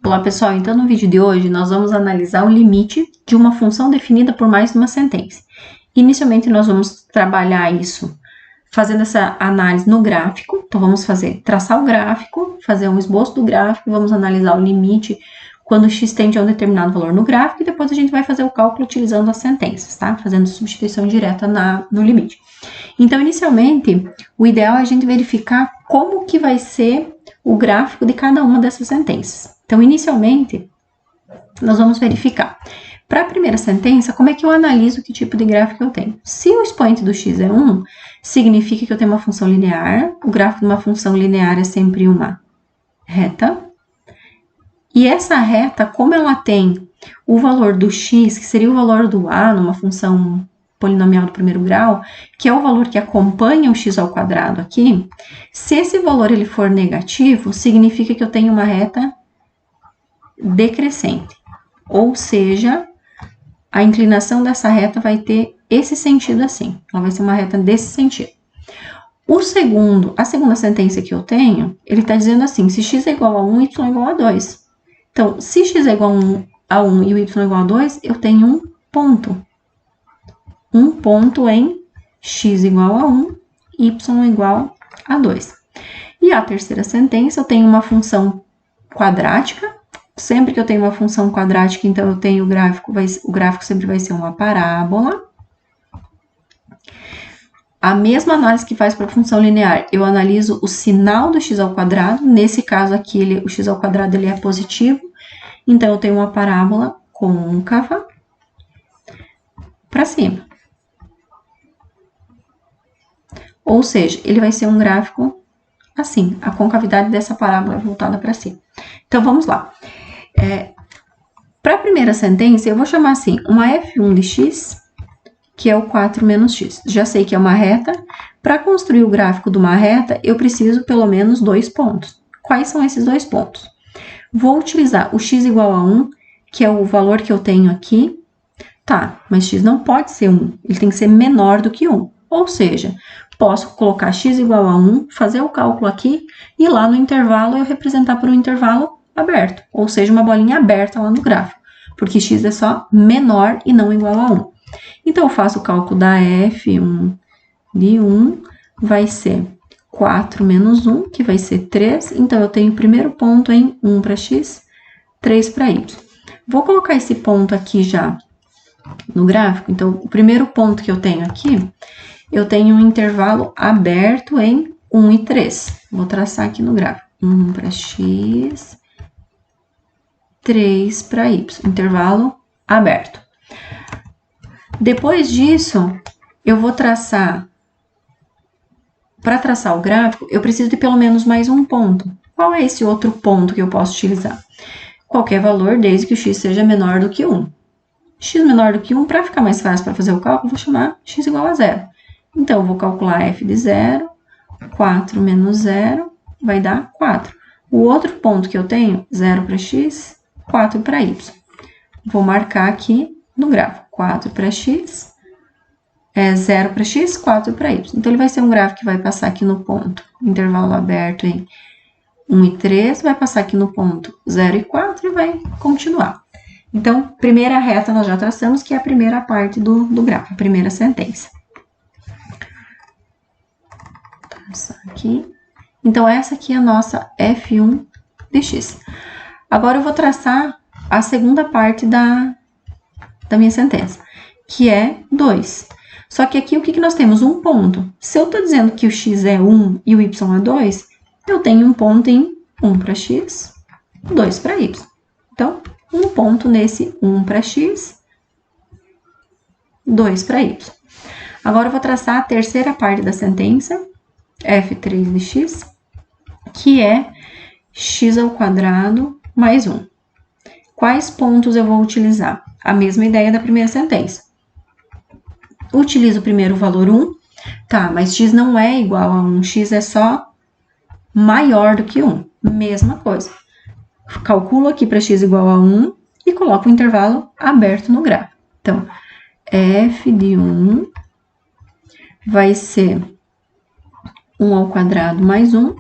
Olá pessoal, então no vídeo de hoje nós vamos analisar o limite de uma função definida por mais de uma sentença. Inicialmente nós vamos trabalhar isso fazendo essa análise no gráfico, então vamos traçar o gráfico, fazer um esboço do gráfico, vamos analisar o limite quando x tende a um determinado valor no gráfico e depois a gente vai fazer o cálculo utilizando as sentenças, tá? Fazendo substituição direta no limite. Então inicialmente o ideal é a gente verificar como que vai ser o gráfico de cada uma dessas sentenças. Então, inicialmente, nós vamos verificar. Para a primeira sentença, como é que eu analiso que tipo de gráfico eu tenho? Se o expoente do x é 1, significa que eu tenho uma função linear. O gráfico de uma função linear é sempre uma reta. E essa reta, como ela tem o valor do x, que seria o valor do a numa função polinomial do primeiro grau, que é o valor que acompanha o x ao quadrado aqui, se esse valor ele for negativo, significa que eu tenho uma reta decrescente, ou seja, a inclinação dessa reta vai ter esse sentido assim, ela vai ser uma reta desse sentido. A segunda sentença que eu tenho, ele está dizendo assim, se x é igual a 1, y é igual a 2. Então, se x é igual a 1 e o y é igual a 2, eu tenho um ponto. Um ponto em x igual a 1, y igual a 2. E a terceira sentença, eu tenho uma função quadrática. Sempre que eu tenho uma função quadrática, então eu tenho o gráfico sempre vai ser uma parábola. A mesma análise que faz para a função linear, eu analiso o sinal do x ao quadrado. Nesse caso aqui, o x ao quadrado ele é positivo. Então, eu tenho uma parábola côncava para cima. Ou seja, ele vai ser um gráfico assim. A concavidade dessa parábola é voltada para cima. Então, vamos lá. Para a primeira sentença, eu vou chamar assim, uma f1 de x, que é o 4 menos x. Já sei que é uma reta. Para construir o gráfico de uma reta, eu preciso pelo menos 2 pontos. Quais são esses 2 pontos? Vou utilizar o x igual a 1, que é o valor que eu tenho aqui. Tá, mas x não pode ser 1, ele tem que ser menor do que 1. Ou seja, posso colocar x igual a 1, fazer o cálculo aqui, e lá no intervalo eu representar por um intervalo aberto, ou seja, uma bolinha aberta lá no gráfico, porque x é só menor e não igual a 1. Então, eu faço o cálculo da f1 de 1, vai ser 4 menos 1, que vai ser 3. Então, eu tenho o primeiro ponto em 1 para x, 3 para y. Vou colocar esse ponto aqui já no gráfico. Então, o primeiro ponto que eu tenho aqui, eu tenho um intervalo aberto em 1 e 3. Vou traçar aqui no gráfico. 1 para x, 3 para y. Intervalo aberto. Depois disso, eu vou traçar. Para traçar o gráfico, eu preciso de pelo menos mais um ponto. Qual é esse outro ponto que eu posso utilizar? Qualquer valor, desde que o x seja menor do que 1. X menor do que 1, para ficar mais fácil para fazer o cálculo, vou chamar x igual a 0. Então, eu vou calcular f de 0, 4 menos 0, vai dar 4. O outro ponto que eu tenho, 0 para x, 4 para y. Vou marcar aqui no gráfico, 4 para x, 0 para x, 4 para y. Então, ele vai ser um gráfico que vai passar aqui no ponto, intervalo aberto em 1 e 3, vai passar aqui no ponto 0 e 4 e vai continuar. Então, primeira reta nós já traçamos, que é a primeira parte do gráfico, a primeira sentença. Vou traçar aqui. Então, essa aqui é a nossa f1 de x. Agora, eu vou traçar a segunda parte da minha sentença, que é 2. Só que aqui, o que nós temos? Um ponto. Se eu estou dizendo que o x é 1 e o y é 2, eu tenho um ponto em 1 para x, 2 para y. Então, um ponto nesse 1 para x, 2 para y. Agora, eu vou traçar a terceira parte da sentença, f3 de x, que é x ao quadrado mais 1. Quais pontos eu vou utilizar? A mesma ideia da primeira sentença. Utilizo primeiro o valor 1, tá, mas x não é igual a 1, x é só maior do que 1. Mesma coisa. Calculo aqui para x igual a 1 e coloco o intervalo aberto no gráfico. Então, f de 1 vai ser 1 ao quadrado mais 1,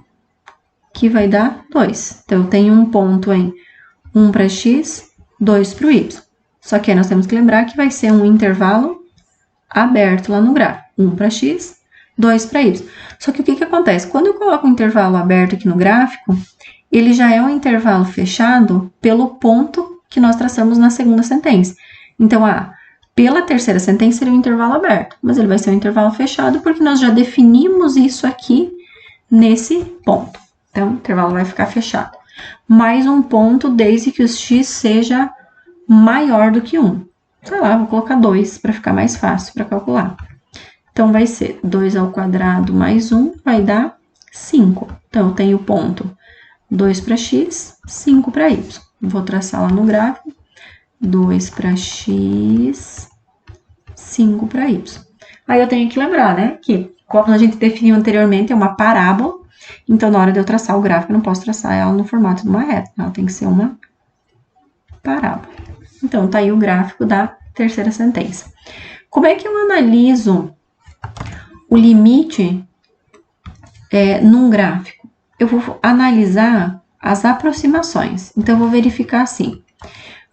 que vai dar 2. Então, eu tenho um ponto em 1 para x, 2 para o y. Só que aí nós temos que lembrar que vai ser um intervalo aberto lá no gráfico. 1 para x, 2 para y. Só que o que acontece? Quando eu coloco um intervalo aberto aqui no gráfico, ele já é um intervalo fechado pelo ponto que nós traçamos na segunda sentença. Então, pela terceira sentença seria um intervalo aberto, mas ele vai ser um intervalo fechado porque nós já definimos isso aqui nesse ponto. Então, o intervalo vai ficar fechado. Mais um ponto desde que o x seja maior do que 1. Sei lá, vou colocar 2 para ficar mais fácil para calcular. Então, vai ser 2 ao quadrado mais 1 vai dar 5. Então, eu tenho o ponto 2 para x, 5 para y. Vou traçar lá no gráfico. 2 para x, 5 para y. Aí eu tenho que lembrar, né, que como a gente definiu anteriormente, é uma parábola. Então, na hora de eu traçar o gráfico, eu não posso traçar ela no formato de uma reta. Ela tem que ser uma parábola. Então, tá aí o gráfico da terceira sentença. Como é que eu analiso o limite num gráfico? Eu vou analisar as aproximações. Então, eu vou verificar assim.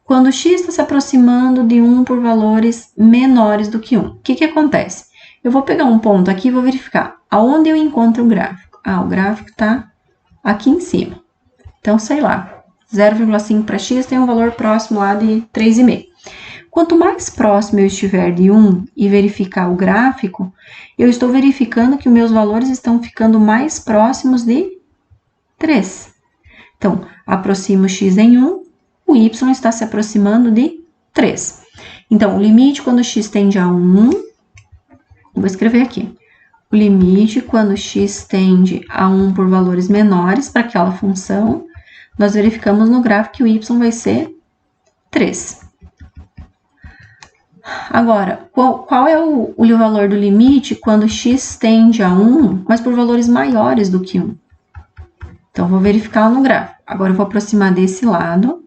Quando x está se aproximando de 1 por valores menores do que 1, o que acontece? Eu vou pegar um ponto aqui e vou verificar aonde eu encontro o gráfico. O gráfico está aqui em cima. Então, sei lá, 0,5 para x tem um valor próximo lá de 3,5. Quanto mais próximo eu estiver de 1 e verificar o gráfico, eu estou verificando que os meus valores estão ficando mais próximos de 3. Então, aproximo x em 1, o y está se aproximando de 3. Então, o limite quando x tende a 1, vou escrever aqui. O limite quando x tende a 1 por valores menores para aquela função, nós verificamos no gráfico que o y vai ser 3. Agora, qual é o valor do limite quando x tende a 1, mas por valores maiores do que 1? Então, vou verificar no gráfico. Agora, eu vou aproximar desse lado.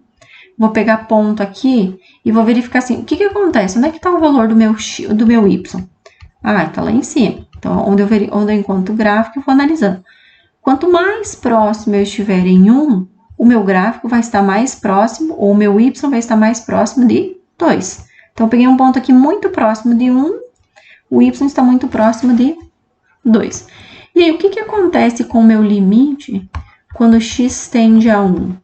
Vou pegar ponto aqui e vou verificar assim, o que acontece? Onde é que está o valor do meu y? Está lá em cima. Então, onde eu encontro o gráfico, eu vou analisando. Quanto mais próximo eu estiver em 1, o meu gráfico vai estar mais próximo, ou o meu y vai estar mais próximo de 2. Então, eu peguei um ponto aqui muito próximo de 1, o y está muito próximo de 2. E aí, o que acontece com o meu limite quando x tende a 1?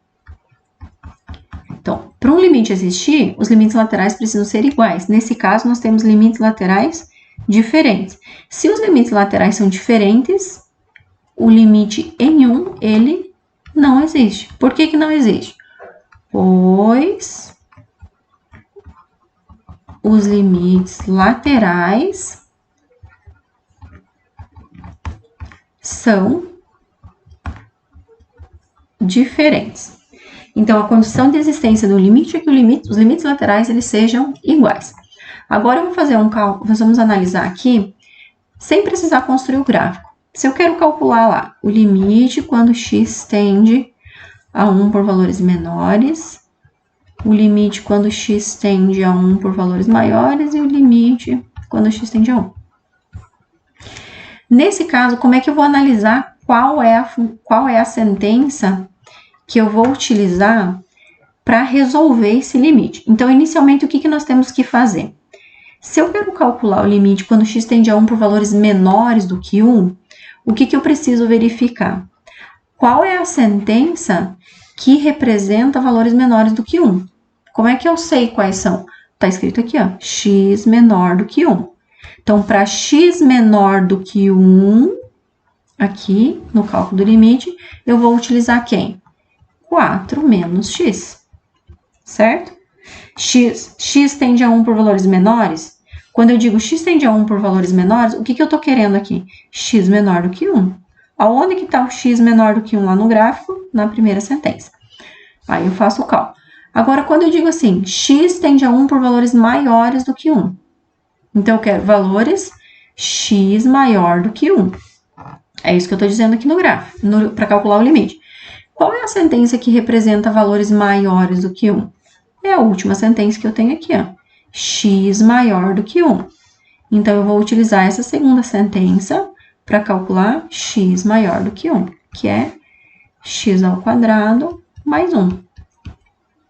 Então, para um limite existir, os limites laterais precisam ser iguais. Nesse caso, nós temos limites laterais diferentes. Se os limites laterais são diferentes, o limite em 1, ele não existe. Por que não existe? Pois os limites laterais são diferentes. Então, a condição de existência do limite é que os limites laterais eles sejam iguais. Agora, eu vou fazer um cálculo, nós vamos analisar aqui, sem precisar construir o gráfico. Se eu quero calcular lá o limite quando x tende a 1 por valores menores, o limite quando x tende a 1 por valores maiores e o limite quando x tende a 1. Nesse caso, como é que eu vou analisar qual é a sentença que eu vou utilizar para resolver esse limite? Então, inicialmente, o que nós temos que fazer? Se eu quero calcular o limite quando x tende a 1 por valores menores do que 1, o que eu preciso verificar? Qual é a sentença que representa valores menores do que 1? Como é que eu sei quais são? Está escrito aqui, ó, x menor do que 1. Então, para x menor do que 1, aqui no cálculo do limite, eu vou utilizar quem? 4 menos x, certo? X tende a 1 por valores menores. Quando eu digo x tende a 1 por valores menores, o que eu estou querendo aqui? X menor do que 1. Aonde que está o x menor do que 1 lá no gráfico? Na primeira sentença. Aí eu faço o cálculo. Agora, quando eu digo assim, x tende a 1 por valores maiores do que 1. Então, eu quero valores x maior do que 1. É isso que eu estou dizendo aqui no gráfico, para calcular o limite. Qual é a sentença que representa valores maiores do que 1? É a última sentença que eu tenho aqui, ó. X maior do que 1. Então, eu vou utilizar essa segunda sentença para calcular x maior do que 1, que é x ao quadrado mais 1.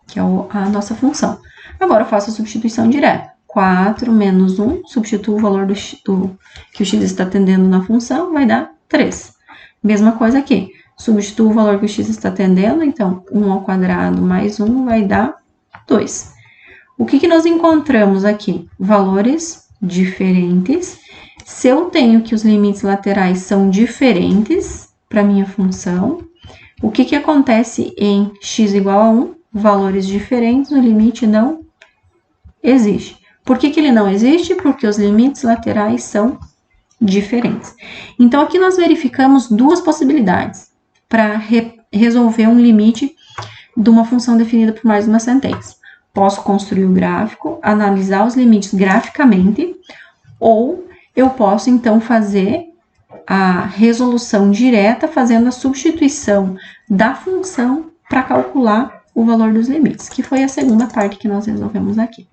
que é a nossa função. Agora eu faço a substituição direta. 4 menos 1, substituo o valor que o x está atendendo na função, vai dar 3. Mesma coisa aqui, substituo o valor que o x está atendendo, então 1 ao quadrado mais 1 vai dar 2. O que nós encontramos aqui? Valores diferentes. Se eu tenho que os limites laterais são diferentes para minha função, o que acontece em x igual a 1? Valores diferentes, o limite não existe. Por que ele não existe? Porque os limites laterais são diferentes. Então, aqui nós verificamos duas possibilidades para resolver um limite de uma função definida por mais de uma sentença. Posso construir o gráfico, analisar os limites graficamente, ou eu posso, então, fazer a resolução direta, fazendo a substituição da função para calcular o valor dos limites, que foi a segunda parte que nós resolvemos aqui.